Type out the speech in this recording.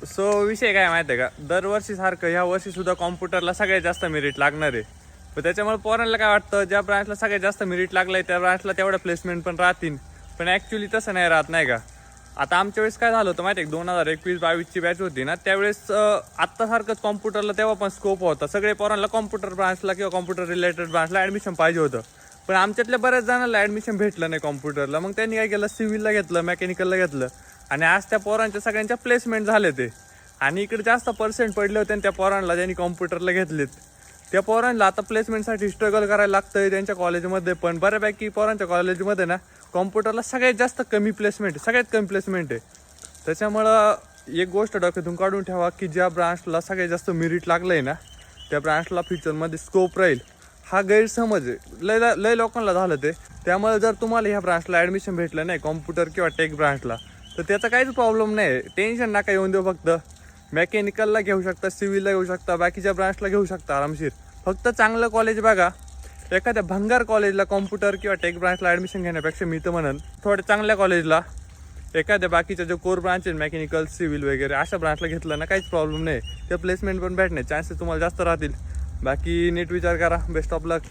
So विषय काय माहिती आहे का, दरवर्षी सारखं ह्या वर्षी सुद्धा कॉम्प्युटरला सगळ्यात जास्त मेरिट लागणार आहे. पण त्याच्यामुळे पोरांना काय वाटतं, ज्या ब्रांचला सगळ्यात जास्त मेरिट लागलंय त्या ब्रांचला तेवढं प्लेसमेंट पण राहतील. पण ॲक्च्युली तसं नाही राहत, नाही का. आता आमच्या वेळेस काय झालं होतं माहिती आहे, 2021-22ची बॅच होती ना, त्यावेळेस आत्तासारखंच कॉम्प्युटरला तेव्हा पण स्कोप होता. सगळे पोरांना कॉम्प्युटर ब्रांचला किंवा कॉम्प्युटर रिलेटेड ब्रांचला ॲडमिशन पाहिजे होतं. पण आमच्यातल्या बऱ्याच जणांना ॲडमिशन भेटलं नाही कॉम्प्युटरला. मग त्यांनी काय केलं, सिव्हिलला घेतलं, मेकॅनिकलला घेतलं आणि आज त्या पोरांच्या सगळ्यांच्या प्लेसमेंट झाले ते. आणि इकडे जास्त पर्सेंट पडले होते त्या पोरांना ज्यांनी कॉम्प्युटरला घेतलेत. त्या पोरांना आता प्लेसमेंटसाठी स्ट्रगल करायला लागतंय त्यांच्या कॉलेजमध्ये. पण बऱ्यापैकी पोरांच्या कॉलेजमध्ये ना कॉम्प्युटरला सगळ्यात जास्त कमी प्लेसमेंट, सगळ्यात कमी प्लेसमेंट आहे. त्याच्यामुळं एक गोष्ट डोक्यातून काढून ठेवा की ज्या ब्रांचला सगळ्यात जास्त मेरिट लागलं आहे ना, त्या ब्रांचला फ्युचरमध्ये स्कोप राहील. हा गैरसमज आहे, लय लोकांना झालं ते. त्यामुळे जर तुम्हाला ह्या ब्रांचला ॲडमिशन भेटलं नाही कॉम्प्युटर किंवा टेक ब्रांचला, तर त्याचा काहीच प्रॉब्लेम नाही. टेन्शन नका येऊन देऊ. फक्त मेकॅनिकलला घेऊ शकता, सिव्हिलला घेऊ शकता, बाकीच्या ब्रांचला घेऊ शकता आरामशीर. फक्त चांगलं कॉलेज बघा. एखाद्या भंगार कॉलेजला कॉम्प्युटर किंवा टेक ब्रांचला ॲडमिशन घेण्यापेक्षा मी तर म्हणन थोड्या चांगल्या कॉलेजला, एखाद्या बाकीच्या जो कोर ब्रांच आहे मेकॅनिकल, सिव्हिल वगैरे अशा ब्रांचला घेतलं ना, काहीच प्रॉब्लेम नाही. ते प्लेसमेंट पण भेटण्याचे चान्सेस तुम्हाला जास्त राहतील. बाकी नीट विचार करा. Best of luck.